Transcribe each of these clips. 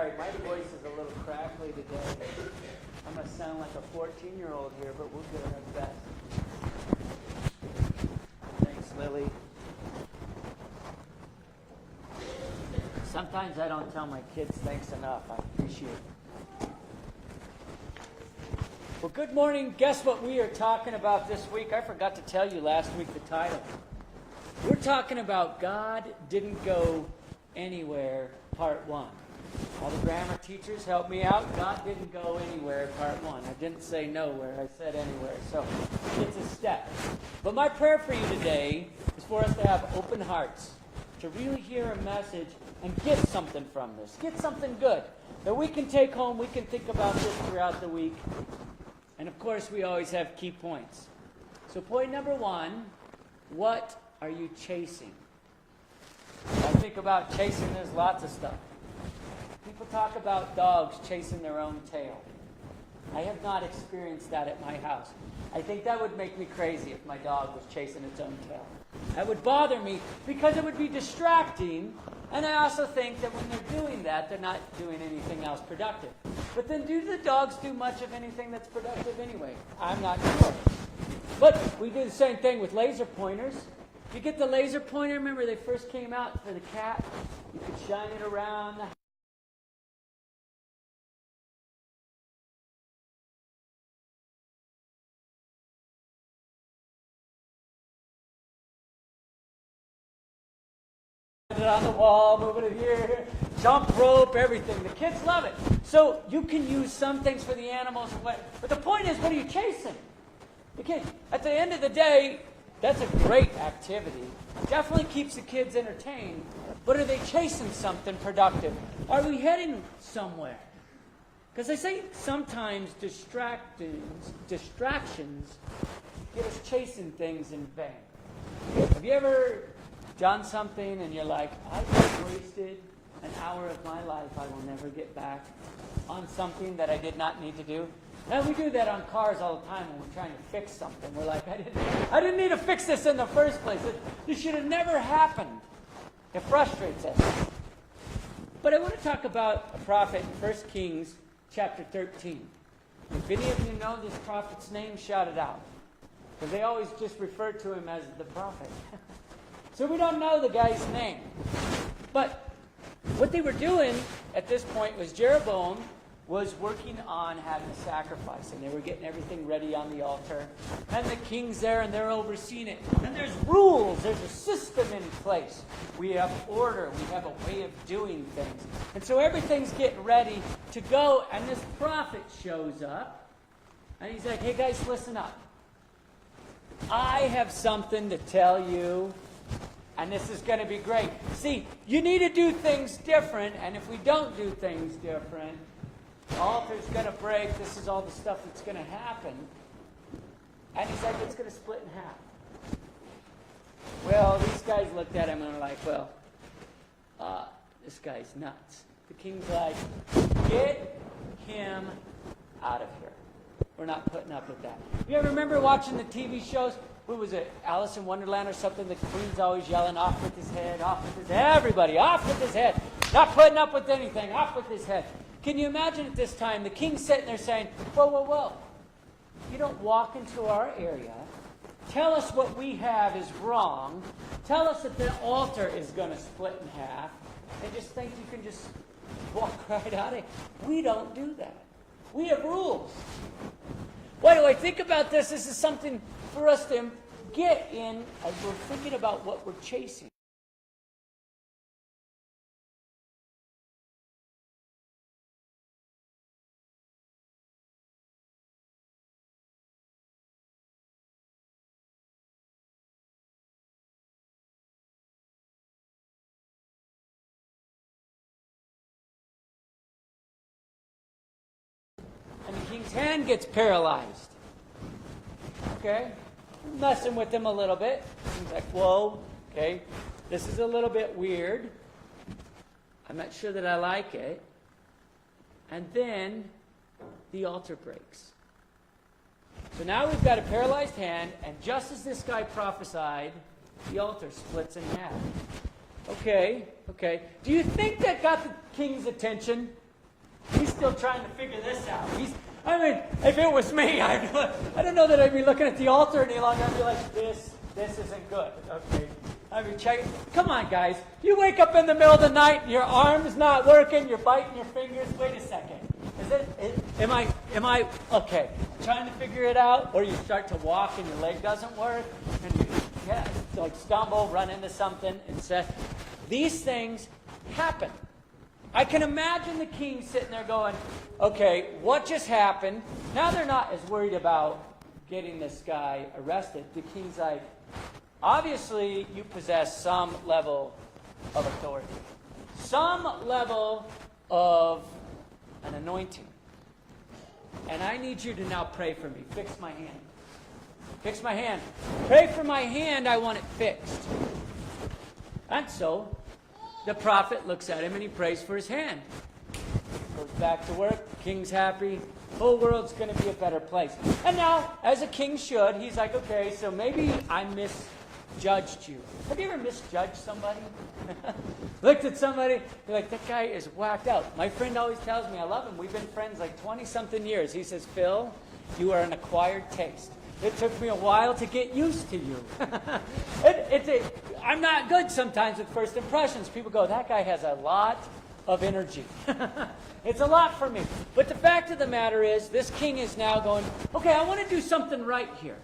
sorry. My voice is a little crackly today. I'm going to sound like a 14-year-old here, but we'll do our best. Thanks, Lily. Sometimes I don't tell my kids thanks enough. I appreciate it. Well, good morning. Guess what we are talking about this week? I forgot to tell you last week the title. We're talking about God Didn't Go Anywhere, Part 1. All the grammar teachers help me out. God didn't go anywhere, Part 1. I didn't say nowhere. I said anywhere. So it's a step. But my prayer for you today is for us to have open hearts, to really hear a message and get something from this. Get something good that we can take home. We can think about this throughout the week. And of course, we always have key points. So point number 1, what are you chasing? I think about chasing, there's lots of stuff. People talk about dogs chasing their own tail. I have not experienced that at my house. I think that would make me crazy if my dog was chasing its own tail. That would bother me because it would be distracting. And I also think that when they're doing that, they're not doing anything else productive. But then do the dogs do much of anything that's productive anyway? I'm not sure. But we do the same thing with laser pointers. You get the laser pointer, remember they first came out for the cat? You could shine it around the house. It on the wall, moving it here, jump rope, everything. The kids love it. So you can use some things for the animals, but the point is, what are you chasing? The kids. At the end of the day, that's a great activity. Definitely keeps the kids entertained. But are they chasing something productive? Are we heading somewhere? Because I say sometimes distractions get us chasing things in vain. Have you ever done something and you're like, I just wasted an hour of my life I will never get back on something that I did not need to do? And we do that on cars all the time when we're trying to fix something. We're like, I didn't need to fix this in the first place. This should have never happened. It frustrates us. But I want to talk about a prophet in 1 Kings chapter 13. If any of you know this prophet's name, shout it out. Because they always just refer to him as the prophet. So we don't know the guy's name. But what they were doing at this point was Jeroboam was working on having a sacrifice. And they were getting everything ready on the altar. And the king's there and they're overseeing it. And there's rules. There's a system in place. We have order. We have a way of doing things. And so everything's getting ready to go. And this prophet shows up. And he's like, hey guys, listen up. I have something to tell you. And this is going to be great. See, you need to do things different. And if we don't do things different, the altar's going to break. This is all the stuff that's going to happen. And he's like, it's going to split in half. Well, these guys looked at him and were like, well, this guy's nuts. The king's like, get him out of here. We're not putting up with that. You ever remember watching the TV shows? What was it, Alice in Wonderland or something? The queen's always yelling, off with his head, off with his head. Everybody, off with his head. Not putting up with anything, off with his head. Can you imagine at this time, the king's sitting there saying, whoa, whoa, whoa. You don't walk into our area. Tell us what we have is wrong. Tell us that the altar is going to split in half. And just think you can just walk right out of it. We don't do that. We have rules. Why do I think about this? This is something for us to get in as we're thinking about what we're chasing. And the king's hand gets paralyzed. Okay? Messing with him a little bit. He's like, whoa, okay, this is a little bit weird. I'm not sure that I like it. And then the altar breaks. So now we've got a paralyzed hand, and just as this guy prophesied, the altar splits in half. Okay. Do you think that got the king's attention? He's still trying to figure this out. If it was me, I don't know that I'd be looking at the altar any longer. I'd be like, this isn't good. Okay. Come on, guys. You wake up in the middle of the night and your arm's not working, you're biting your fingers. Wait a second. Am I okay? Trying to figure it out? Or you start to walk and your leg doesn't work, and you stumble, run into something, and say, these things happen. I can imagine the king sitting there going, okay, what just happened? Now they're not as worried about getting this guy arrested. The king's like, obviously you possess some level of authority, some level of an anointing. And I need you to now pray for me. Fix my hand. Fix my hand. Pray for my hand. I want it fixed. And so the prophet looks at him and he prays for his hand. Goes back to work. King's happy. Whole world's going to be a better place. And now, as a king should, he's like, okay, so maybe I misjudged you. Have you ever misjudged somebody? Looked at somebody, you're like, that guy is whacked out. My friend always tells me, I love him. We've been friends like 20-something years. He says, Phil, you are an acquired taste. It took me a while to get used to you. I'm not good sometimes with first impressions. People go, that guy has a lot of energy. It's a lot for me. But the fact of the matter is, this king is now going, okay, I want to do something right here.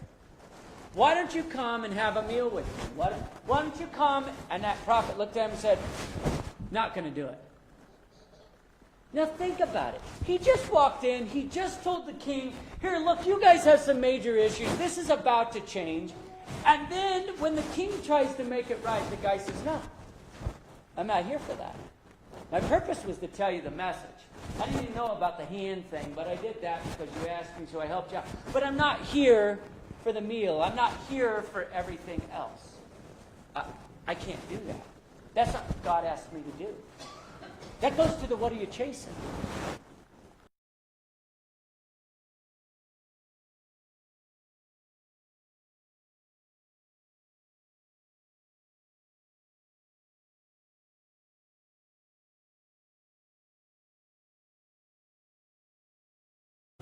Why don't you come and have a meal with me? Why don't you come? And that prophet looked at him and said, not going to do it. Now think about it. He just walked in. He just told the king, here, look, you guys have some major issues. This is about to change. And then when the king tries to make it right, the guy says, no, I'm not here for that. My purpose was to tell you the message. I didn't even know about the hand thing, but I did that because you asked me, so I helped you out. But I'm not here for the meal. I'm not here for everything else. I can't do that. That's not what God asked me to do. That goes to the what are you chasing?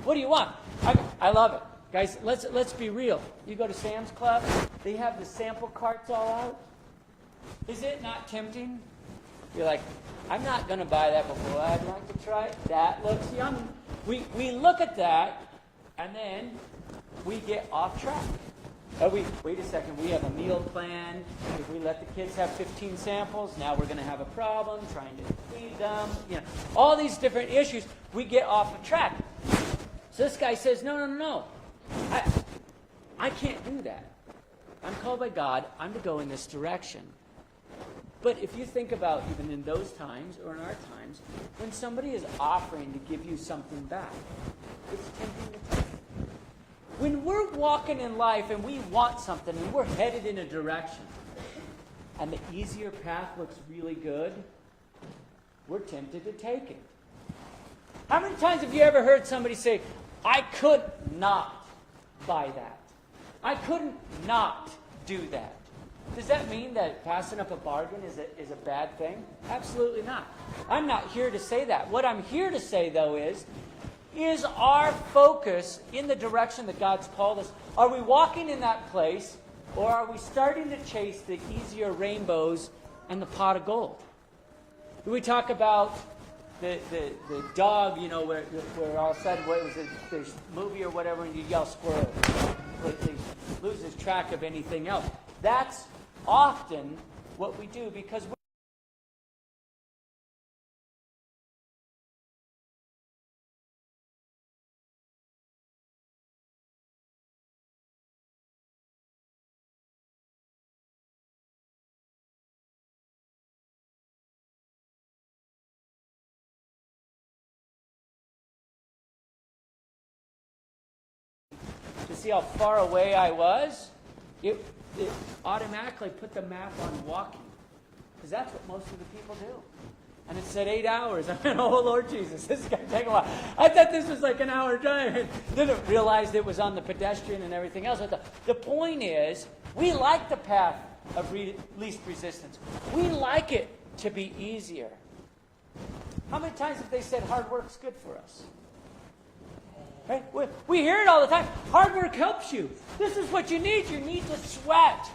What do you want? I love it. Guys, let's be real. You go to Sam's Club, they have the sample carts all out. Is it not tempting? You're like, I'm not going to buy that before. I'd like to try it. That looks yummy. We look at that, and then we get off track. Wait a second. We have a meal plan. If we let the kids have 15 samples, now we're going to have a problem trying to feed them. All these different issues. We get off of track. So this guy says, no. I can't do that. I'm called by God. I'm to go in this direction. But if you think about even in those times or in our times, when somebody is offering to give you something back, it's tempting to take. When we're walking in life and we want something and we're headed in a direction and the easier path looks really good, we're tempted to take it. How many times have you ever heard somebody say, I could not buy that. I couldn't not do that. Does that mean that passing up a bargain is a bad thing? Absolutely not. I'm not here to say that. What I'm here to say, though, is our focus in the direction that God's called us? Are we walking in that place, or are we starting to chase the easier rainbows and the pot of gold? Do we talk about the dog, where all of a sudden, what was it, the movie or whatever, and you yell squirrel. Completely loses track of anything else. That's often what we do because we're to see how far away I was. It automatically put the map on walking. Because that's what most of the people do. And it said 8 hours. I went, oh, Lord Jesus, this is going to take a while. I thought this was like an hour drive. And then I realized it was on the pedestrian and everything else. But the point is, we like the path of least resistance. We like it to be easier. How many times have they said hard work's good for us? Right? We hear it all the time. Hard work helps you. This is what you need. You need to sweat.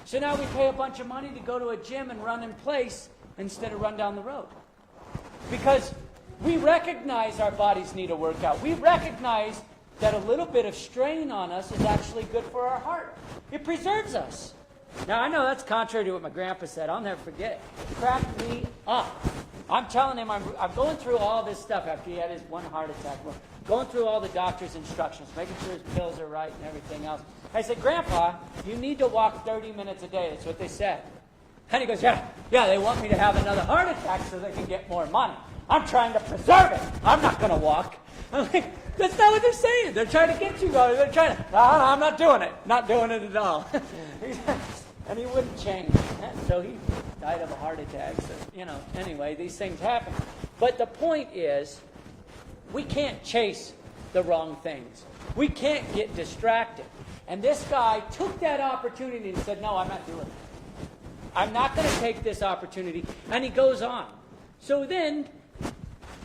So now we pay a bunch of money to go to a gym and run in place instead of run down the road. Because we recognize our bodies need a workout. We recognize that a little bit of strain on us is actually good for our heart. It preserves us. Now, I know that's contrary to what my grandpa said. I'll never forget it. It cracked me up. I'm telling him, I'm going through all this stuff after he had his one heart attack. We're going through all the doctor's instructions, making sure his pills are right and everything else. I said, Grandpa, you need to walk 30 minutes a day. That's what they said. And he goes, yeah, they want me to have another heart attack so they can get more money. I'm trying to preserve it. I'm not going to walk. I'm like, that's not what they're saying. They're trying to get you going. They're trying to, no, I'm not doing it. Not doing it at all. And he wouldn't change. So he died of a heart attack. So, anyway, these things happen. But the point is, we can't chase the wrong things. We can't get distracted. And this guy took that opportunity and said, no, I'm not doing it. I'm not going to take this opportunity. And he goes on. So then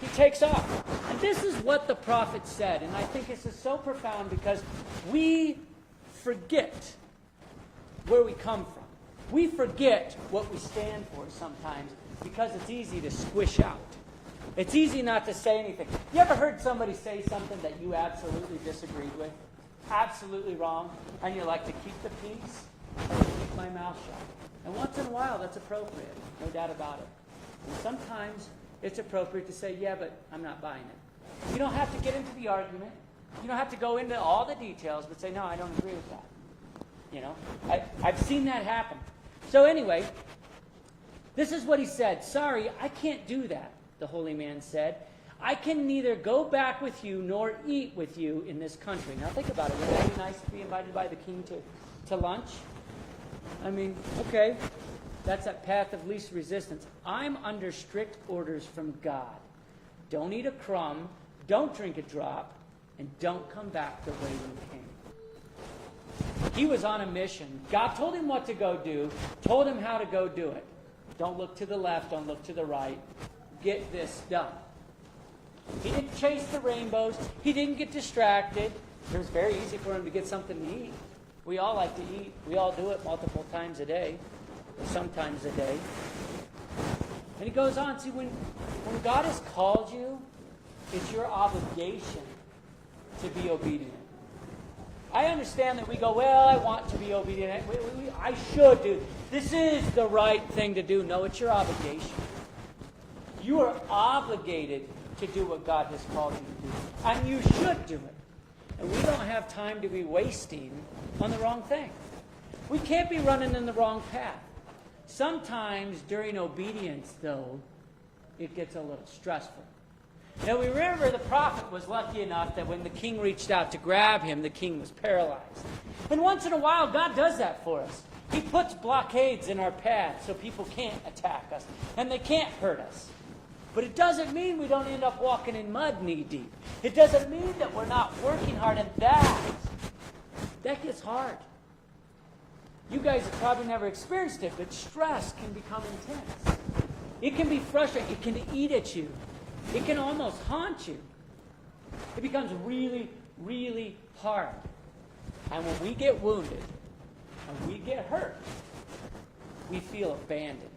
he takes off. And this is what the prophet said. And I think this is so profound because we forget where we come from. We forget what we stand for sometimes because it's easy to squish out. It's easy not to say anything. You ever heard somebody say something that you absolutely disagreed with? Absolutely wrong. And you like to keep the peace or keep my mouth shut. And once in a while that's appropriate. No doubt about it. And sometimes it's appropriate to say, yeah, but I'm not buying it. You don't have to get into the argument. You don't have to go into all the details, but say, no, I don't agree with that. I've seen that happen. So anyway, this is what he said. Sorry, I can't do that, the holy man said. I can neither go back with you nor eat with you in this country. Now think about it. Wouldn't that be nice to be invited by the king to lunch? I mean, okay. That's that path of least resistance. I'm under strict orders from God. Don't eat a crumb, don't drink a drop, and don't come back the way you came. He was on a mission. God told him what to go do, told him how to go do it. Don't look to the left, don't look to the right. Get this done. He didn't chase the rainbows. He didn't get distracted. It was very easy for him to get something to eat. We all like to eat. We all do it multiple times a day, or sometimes a day. And he goes on. See, when God has called you, it's your obligation to be obedient. I understand that we go, well, I want to be obedient. I should do. This is the right thing to do. No, it's your obligation. You are obligated to do what God has called you to do. And you should do it. And we don't have time to be wasting on the wrong thing. We can't be running in the wrong path. Sometimes during obedience, though, it gets a little stressful. Now, we remember the prophet was lucky enough that when the king reached out to grab him, the king was paralyzed. And once in a while, God does that for us. He puts blockades in our path so people can't attack us, and they can't hurt us. But it doesn't mean we don't end up walking in mud knee-deep. It doesn't mean that we're not working hard, and that gets hard. You guys have probably never experienced it, but stress can become intense. It can be frustrating. It can eat at you. It can almost haunt you. It becomes really, really hard. And when we get wounded, and we get hurt, we feel abandoned.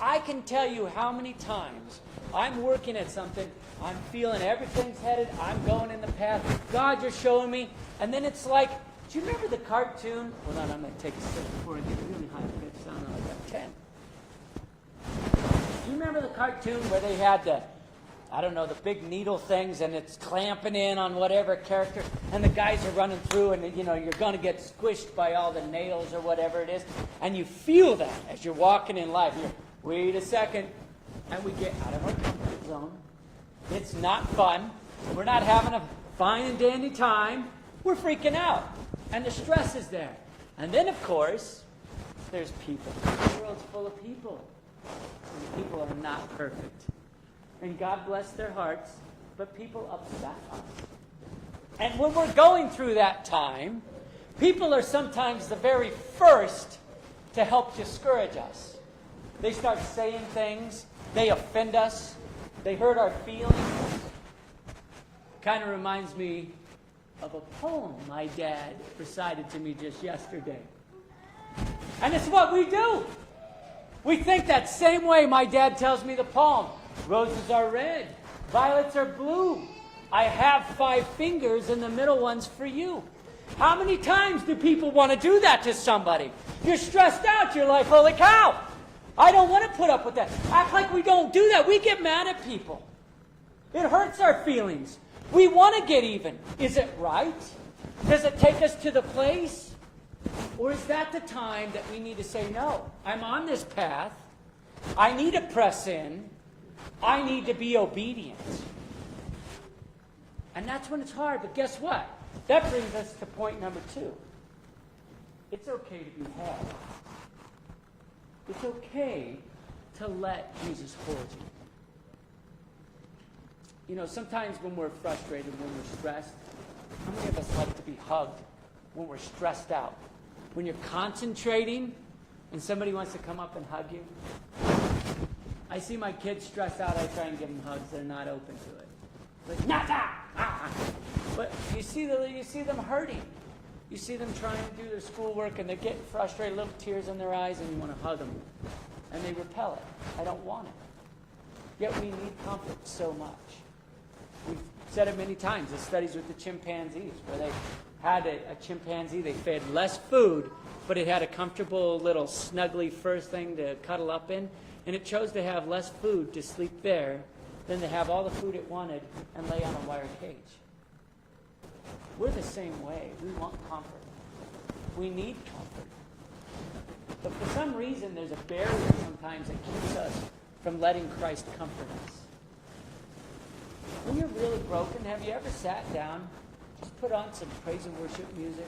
I can tell you how many times I'm working at something, I'm feeling everything's headed, I'm going in the path, God, you're showing me, and then it's like, do you remember the cartoon? Hold on, I'm going to take a sip before I get really high pitch sound like that. 10. Do you remember the cartoon where they had the big needle things and it's clamping in on whatever character and the guys are running through and, you're going to get squished by all the nails or whatever it is. And you feel that as you're walking in life. Wait a second. And we get out of our comfort zone. It's not fun. We're not having a fine and dandy time. We're freaking out. And the stress is there. And then, of course, there's people. The world's full of people. And people are not perfect. And God bless their hearts, but people upset us. And when we're going through that time, people are sometimes the very first to help discourage us. They start saying things They offend us. They hurt our feelings. Kind of reminds me of a poem my dad recited to me just yesterday. And it's what we do. We think that same way my dad tells me the poem. Roses are red, violets are blue. I have 5 fingers and the middle one's for you. How many times do people want to do that to somebody? You're stressed out. You're like, holy cow, I don't want to put up with that. Act like we don't do that. We get mad at people. It hurts our feelings. We want to get even. Is it right? Does it take us to the place? Or is that the time that we need to say, no, I'm on this path. I need to press in. I need to be obedient. And that's when it's hard. But guess what? That brings us to point number 2. It's okay to be held. It's okay to let Jesus hold you. You know, sometimes when we're frustrated, when we're stressed, how many of us like to be hugged when we're stressed out? When you're concentrating and somebody wants to come up and hug you? I see my kids stressed out, I try and give them hugs. They're not open to it. Like, But you see them hurting. You see them trying to do their schoolwork and they're getting frustrated, little tears in their eyes, and you want to hug them. And they repel it. I don't want it. Yet we need comfort so much. We've said it many times. The studies with the chimpanzees, where they had a chimpanzee, they fed less food, but it had a comfortable little snuggly fur thing to cuddle up in, and it chose to have less food to sleep there than to have all the food it wanted and lay on a wire cage. We're the same way. We want comfort. We need comfort. But for some reason, there's a barrier sometimes that keeps us from letting Christ comfort us. When you're really broken, have you ever sat down, just put on some praise and worship music,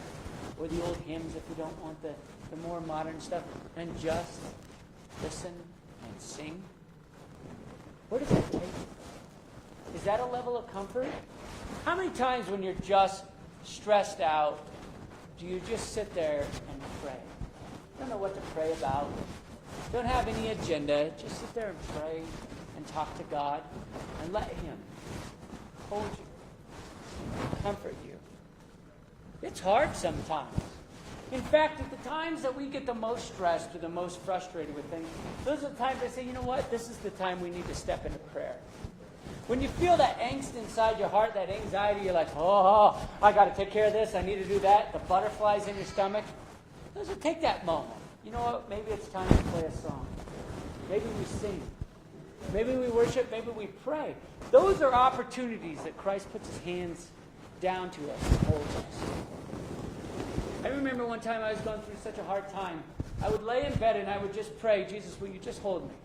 or the old hymns if you don't want the more modern stuff, and just listen and sing? Where does that take you? Is that a level of comfort? How many times when you're just stressed out, do you just sit there and pray? Don't know what to pray about. Don't have any agenda. Just sit there and pray and talk to God and let Him hold you, comfort you. It's hard sometimes. In fact, at the times that we get the most stressed or the most frustrated with things, those are the times I say, you know what? This is the time we need to step into prayer. When you feel that angst inside your heart, that anxiety, you're like, oh, I got to take care of this, I need to do that, the butterflies in your stomach, those will take that moment. You know what? Maybe it's time to play a song. Maybe we sing. Maybe we worship. Maybe we pray. Those are opportunities that Christ puts His hands down to us and holds us. I remember one time I was going through such a hard time. I would lay in bed and I would just pray, Jesus, will you just hold me?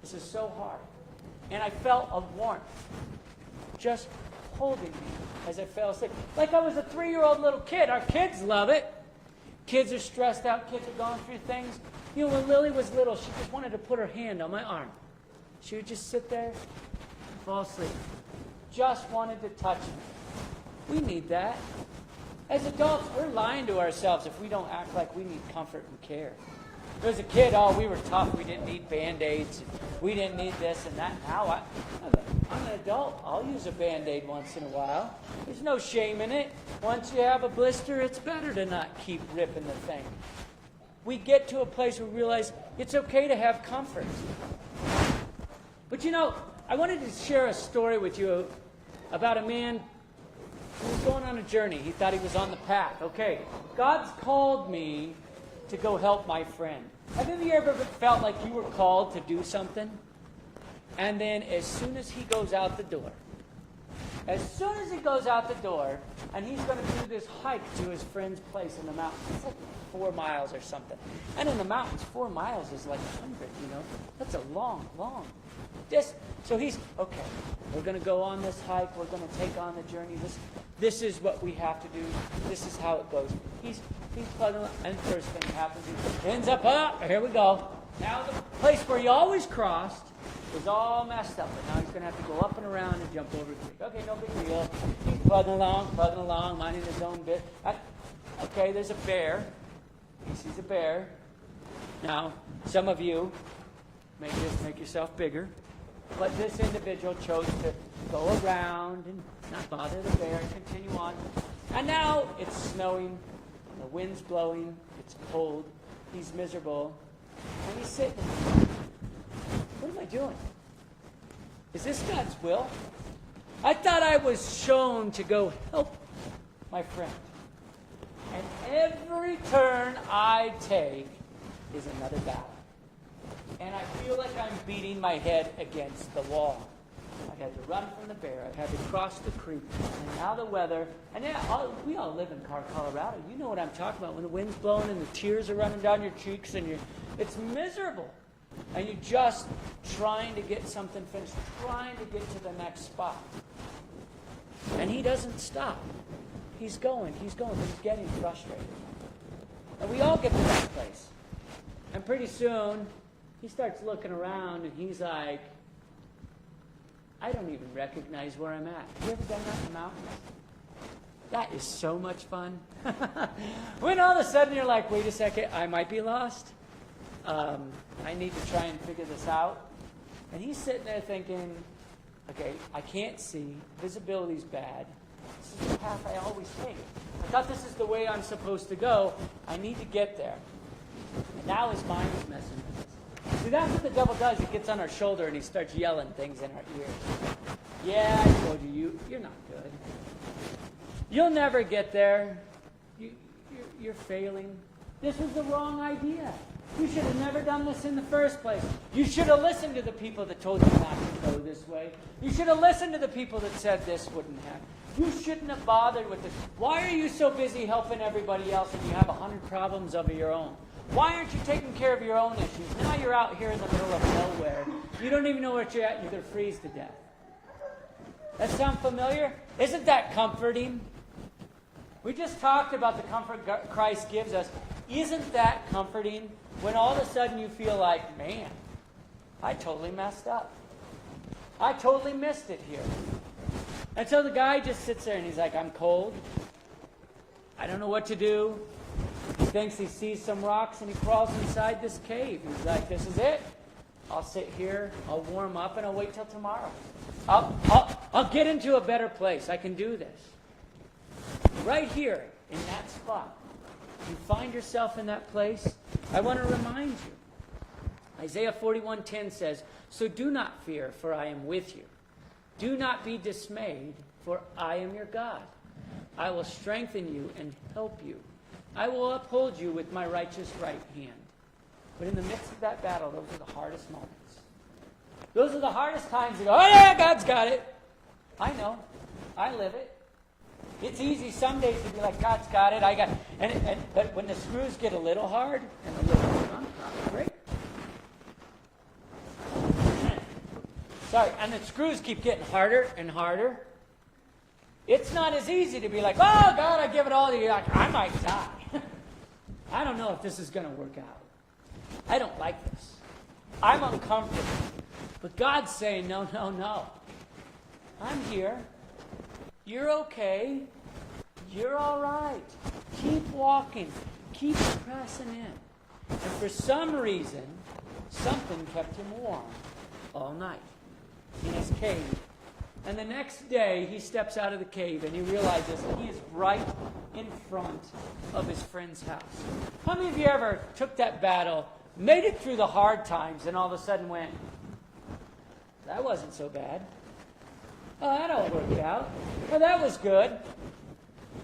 This is so hard. And I felt a warmth just holding me as I fell asleep. Like I was a 3-year-old little kid. Our kids love it. Kids are stressed out. Kids are going through things. You know, when Lily was little, she just wanted to put her hand on my arm. She would just sit there and fall asleep. Just wanted to touch me. We need that. As adults, we're lying to ourselves if we don't act like we need comfort and care. As a kid, we were tough. We didn't need Band-Aids. We didn't need this and that. Now I'm an adult. I'll use a Band-Aid once in a while. There's no shame in it. Once you have a blister, it's better to not keep ripping the thing. We get to a place where we realize it's okay to have comfort. But you know, I wanted to share a story with you about a man who was going on a journey. He thought he was on the path. Okay, God's called me to go help my friend. Have you ever felt like you were called to do something? And then as soon as he goes out the door, and he's going to do this hike to his friend's place in the mountains. It's like 4 miles or something. And in the mountains, 4 miles is like 100, you know. That's a long distance. So he's, okay, we're going to go on this hike. We're going to take on the journey. This is what we have to do. This is how it goes. He's plugging, and first thing happens, he ends up, here we go. Now the place where he always crossed is all messed up, and now he's going to have to go up and around and jump over the creek. Okay, no big deal. He's plugging along, minding his own bit. Okay, there's a bear. He sees a bear. Now, some of you make yourself bigger. But this individual chose to go around and not bother the bear, continue on. And now it's snowing, the wind's blowing, it's cold, he's miserable, and he's sitting there. What am I doing? Is this God's will? I thought I was shown to go help my friend. And every turn I take is another battle. And I feel like I'm beating my head against the wall. I've had to run from the bear. I've had to cross the creek. And now the weather. And yeah, we all live in Colorado. You know what I'm talking about. When the wind's blowing and the tears are running down your cheeks and it's miserable. And you're just trying to get something finished, trying to get to the next spot. And he doesn't stop. He's going, but he's getting frustrated. And we all get to that place. And pretty soon, he starts looking around and he's like, I don't even recognize where I'm at. Have you ever done that in the mountains? That is so much fun. When all of a sudden you're like, wait a second, I might be lost. I need to try and figure this out. And he's sitting there thinking, okay, I can't see. Visibility's bad. This is the path I always take. I thought this is the way I'm supposed to go. I need to get there. And now his mind is messing with us. See, that's what the devil does. He gets on our shoulder and he starts yelling things in our ears. Yeah, I told you, you're not good. You'll never get there. You're failing. This was the wrong idea. You should have never done this in the first place. You should have listened to the people that told you not to go this way. You should have listened to the people that said this wouldn't happen. You shouldn't have bothered with this. Why are you so busy helping everybody else and you have 100 problems of your own? Why aren't you taking care of your own issues? Now you're out here in the middle of nowhere. You don't even know where you're at and you're going to freeze to death. That sound familiar? Isn't that comforting? We just talked about the comfort Christ gives us. Isn't that comforting when all of a sudden you feel like, man, I totally messed up. I totally missed it here. And so the guy just sits there and he's like, I'm cold. I don't know what to do. He thinks he sees some rocks and he crawls inside this cave. He's like, this is it. I'll sit here, I'll warm up, and I'll wait till tomorrow. I'll get into a better place. I can do this. Right here, in that spot, you find yourself in that place, I want to remind you. Isaiah 41:10 says, so do not fear, for I am with you. Do not be dismayed, for I am your God. I will strengthen you and help you. I will uphold you with my righteous right hand. But in the midst of that battle, those are the hardest moments. Those are the hardest times to go, oh yeah, God's got it. I know. I live it. It's easy some days to be like, God's got it. But when the screws get a little hard and a little great. Sorry, and the screws keep getting harder and harder. It's not as easy to be like, oh God, I give it all to you. Like, I might die. I don't know if this is going to work out. I don't like this. I'm uncomfortable. But God's saying, no. I'm here. You're okay. You're all right. Keep walking. Keep pressing in. And for some reason, something kept him warm all night in his cave. And the next day, he steps out of the cave and he realizes he is right in front of his friend's house. How many of you ever took that battle, made it through the hard times, and all of a sudden went, that wasn't so bad. Oh, that all worked out. Oh, that was good.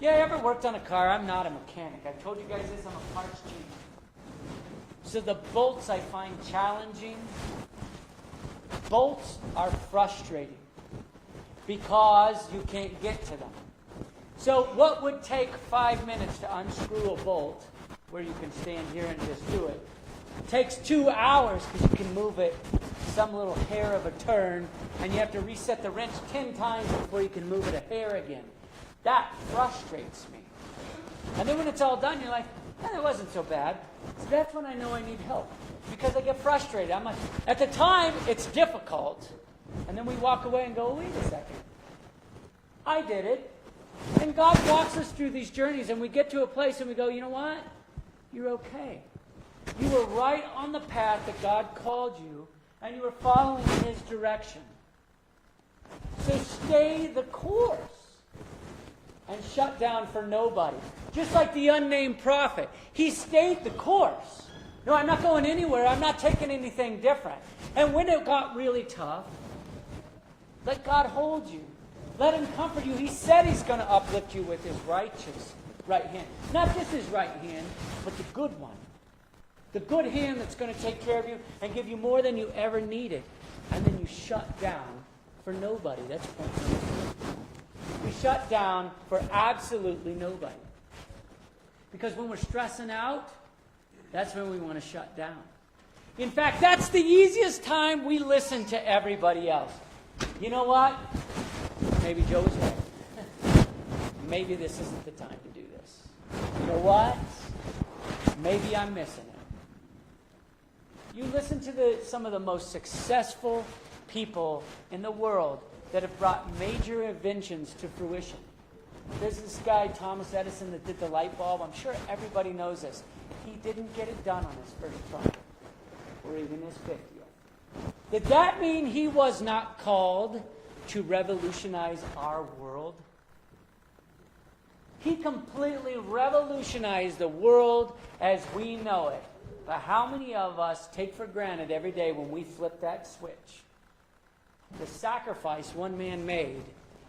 Yeah, I ever worked on a car? I'm not a mechanic. I've told you guys this, I'm a parts chief. So the bolts I find challenging. Bolts are frustrating because you can't get to them. So what would take 5 minutes to unscrew a bolt, where you can stand here and just do it, takes 2 hours because you can move it some little hair of a turn, and you have to reset the wrench 10 times before you can move it a hair again. That frustrates me. And then when it's all done, you're like, that wasn't so bad. So that's when I know I need help, because I get frustrated. I'm like, at the time, it's difficult. And then we walk away and go, wait a second. I did it. And God walks us through these journeys, and we get to a place and we go, you know what? You're okay. You were right on the path that God called you, and you are following his direction. So stay the course and shut down for nobody. Just like the unnamed prophet. He stayed the course. No, I'm not going anywhere. I'm not taking anything different. And when it got really tough, let God hold you. Let him comfort you. He said he's going to uplift you with his righteous right hand. Not just his right hand, but the good one. The good hand that's going to take care of you and give you more than you ever needed. And then you shut down for nobody. That's point number 2. We shut down for absolutely nobody. Because when we're stressing out, that's when we want to shut down. In fact, that's the easiest time we listen to everybody else. You know what? Maybe Joe was right. Maybe this isn't the time to do this. You know what? Maybe I'm missing it. You listen to some of the most successful people in the world that have brought major inventions to fruition. There's this guy, Thomas Edison, that did the light bulb. I'm sure everybody knows this. He didn't get it done on his first try, or even his 50th. Did that mean he was not called to revolutionize our world? He completely revolutionized the world as we know it. But how many of us take for granted every day when we flip that switch the sacrifice one man made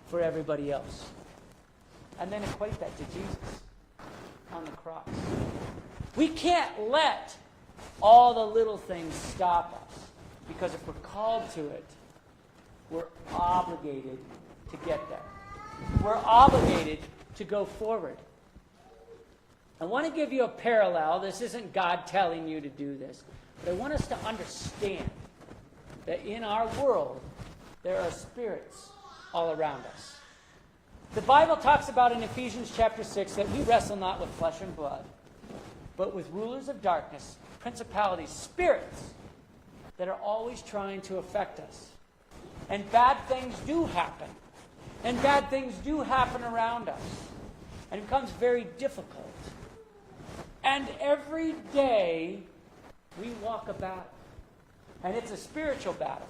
for everybody else? And then equate that to Jesus on the cross. We can't let all the little things stop us. Because if we're called to it, we're obligated to get there. We're obligated to go forward. I want to give you a parallel. This isn't God telling you to do this. But I want us to understand that in our world, there are spirits all around us. The Bible talks about in Ephesians chapter 6 that we wrestle not with flesh and blood, but with rulers of darkness, principalities, spirits that are always trying to affect us. And bad things do happen. And bad things do happen around us. And it becomes very difficult. And every day we walk a battle. And it's a spiritual battle.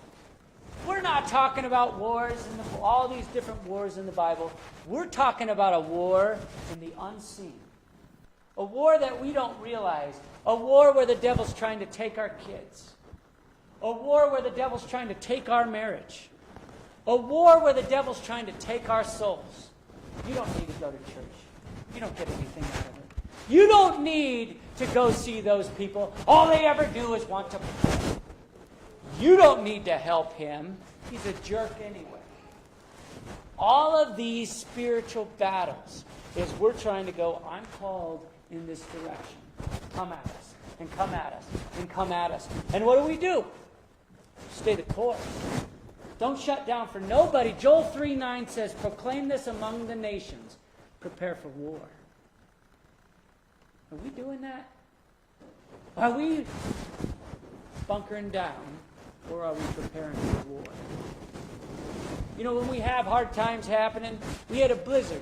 We're not talking about wars and all these different wars in the Bible. We're talking about a war in the unseen. A war that we don't realize. A war where the devil's trying to take our kids. A war where the devil's trying to take our marriage. A war where the devil's trying to take our souls. You don't need to go to church. You don't get anything out of it. You don't need to go see those people. All they ever do is want to pray. You don't need to help him. He's a jerk anyway. All of these spiritual battles is we're trying to go, I'm called in this direction. Come at us, and come at us, and come at us. And what do? Stay the course. Don't shut down for nobody. Joel 3:9 says, proclaim this among the nations. Prepare for war. Are we doing that? Are we bunkering down, or are we preparing for war? You know, when we have hard times happening, we had a blizzard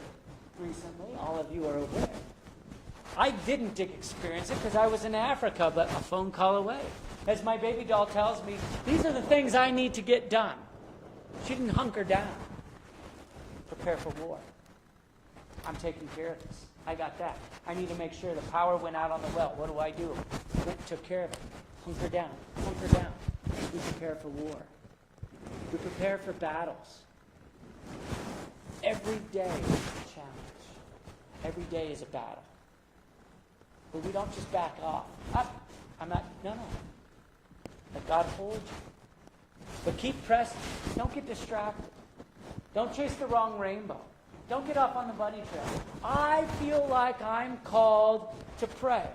recently. All of you are aware. I didn't experience it because I was in Africa, but a phone call away. As my baby doll tells me, these are the things I need to get done. She didn't hunker down. Prepare for war. I'm taking care of this. I got that. I need to make sure the power went out on the well. What do? Took care of it. Hunker down. Hunker down. We prepare for war. We prepare for battles. Every day is a challenge. Every day is a battle. But we don't just back off. I'm not, no. Let God hold you. But keep pressing. Don't get distracted. Don't chase the wrong rainbow. Don't get off on the bunny trail. I feel like I'm called to pray.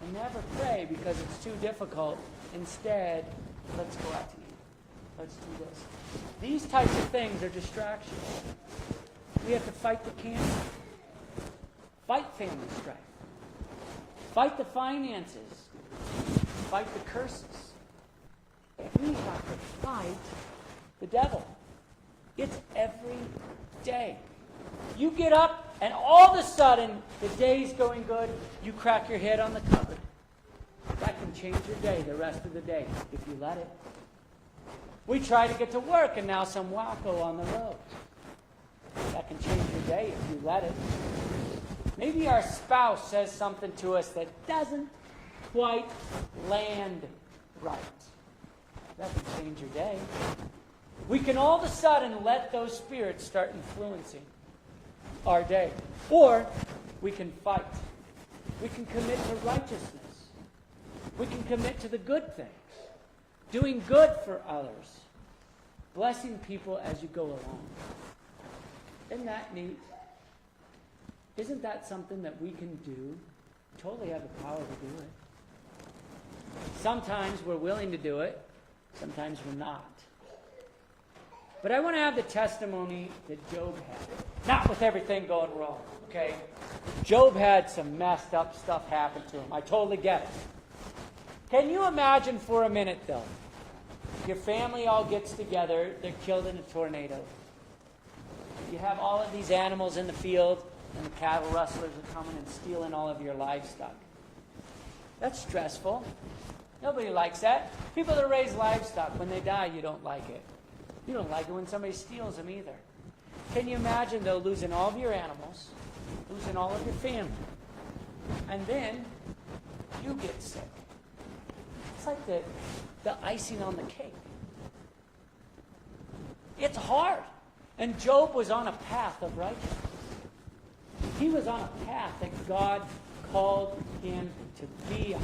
And never pray because it's too difficult. Instead, let's go out to eat. Let's do this. These types of things are distractions. We have to fight the cancer. Fight family strife. Fight the finances. Fight the curses. We have to fight the devil. It's every day. You get up and all of a sudden the day's going good. You crack your head on the cupboard. That can can change your day the rest of the day if you let it. We try to get to work and now some wacko on the road. That can change your day if you let it. Maybe our spouse says something to us that doesn't quite land right. That can change your day. We can all of a sudden let those spirits start influencing our day. Or we can fight. We can commit to righteousness. We can commit to the good things. Doing good for others. Blessing people as you go along. Isn't that neat? Isn't that something that we can do? Totally have the power to do it. Sometimes we're willing to do it. Sometimes we're not. But I want to have the testimony that Job had. Not with everything going wrong, okay? Job had some messed up stuff happen to him. I totally get it. Can you imagine for a minute, though? Your family all gets together. They're killed in a tornado. You have all of these animals in the field, and the cattle rustlers are coming and stealing all of your livestock. That's stressful. Nobody likes that. People that raise livestock, when they die, you don't like it. You don't like it when somebody steals them either. Can you imagine, though, losing all of your animals, losing all of your family, and then you get sick? It's like the icing on the cake. It's hard. And Job was on a path of righteousness. He was on a path that God called him to be on.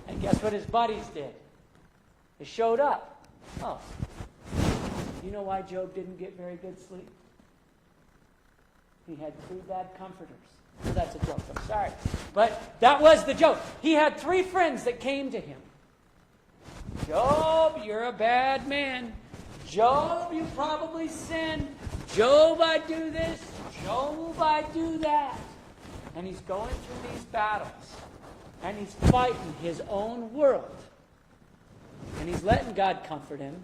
And guess what his buddies did? They showed up. Oh. You know why Job didn't get very good sleep? He had 3 bad comforters. Well, that's a joke, I'm sorry. But that was the joke. He had 3 friends that came to him. Job, you're a bad man. Job, you probably sinned. Job, I do this. Job, I do that. And he's going through these battles. And he's fighting his own world. And he's letting God comfort him.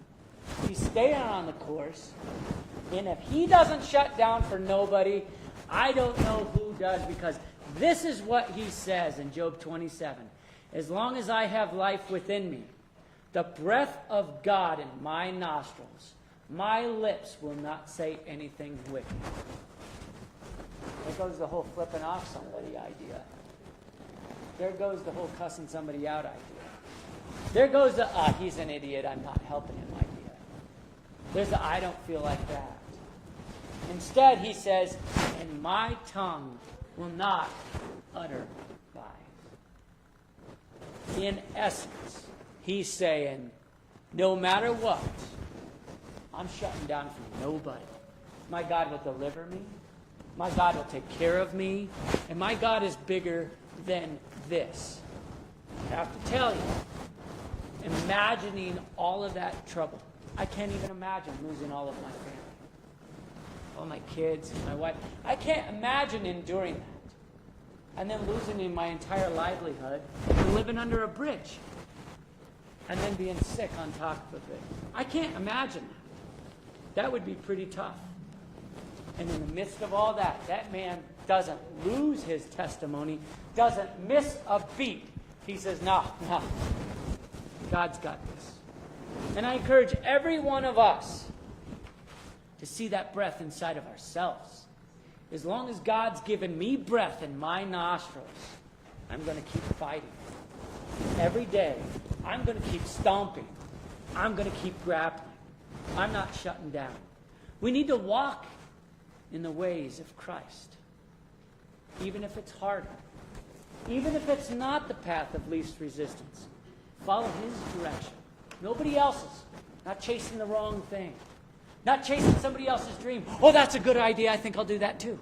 He's staying on the course. And if he doesn't shut down for nobody, I don't know who does. Because this is what he says in Job 27. As long as I have life within me, the breath of God in my nostrils, my lips will not say anything wicked. There goes the whole flipping off somebody idea. There goes the whole cussing somebody out idea. There goes the, he's an idiot, I'm not helping him idea. There's the, I don't feel like that. Instead, he says, and my tongue will not utter lies. In essence, he's saying, no matter what, I'm shutting down for nobody. My God will deliver me. My God will take care of me. And my God is bigger than this. I have to tell you, imagining all of that trouble. I can't even imagine losing all of my family. All my kids, my wife. I can't imagine enduring that. And then losing my entire livelihood and living under a bridge. And then being sick on top of it. I can't imagine that. That would be pretty tough. And in the midst of all that, that man doesn't lose his testimony, doesn't miss a beat. He says, no, God's got this. And I encourage every one of us to see that breath inside of ourselves. As long as God's given me breath in my nostrils, I'm going to keep fighting. Every day, I'm going to keep stomping. I'm going to keep grappling. I'm not shutting down. We need to walk in the ways of Christ. Even if it's harder. Even if it's not the path of least resistance. Follow his direction. Nobody else's. Not chasing the wrong thing. Not chasing somebody else's dream. Oh, that's a good idea. I think I'll do that too.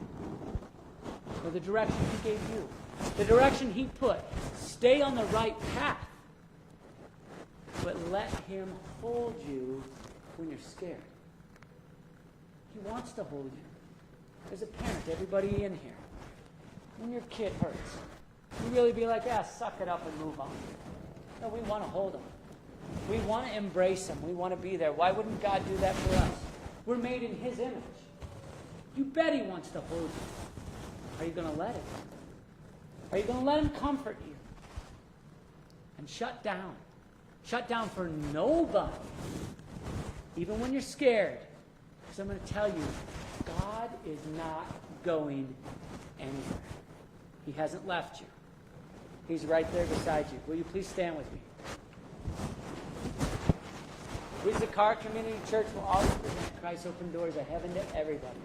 Or the direction he gave you. The direction he put. Stay on the right path. But let him hold you when you're scared. He wants to hold you. As a parent, everybody in here, when your kid hurts, you really be like, yeah, suck it up and move on. No, we want to hold them. We want to embrace them. We want to be there. Why wouldn't God do that for us? We're made in his image. You bet he wants to hold you. Are you going to let him? Are you going to let him comfort you? and shut down. Shut down for nobody. Even when you're scared. Because I'm going to tell you, God is not going anywhere. He hasn't left you. He's right there beside you. Will you please stand with me? We as a Car Community Church will always present Christ's open doors of heaven to everybody.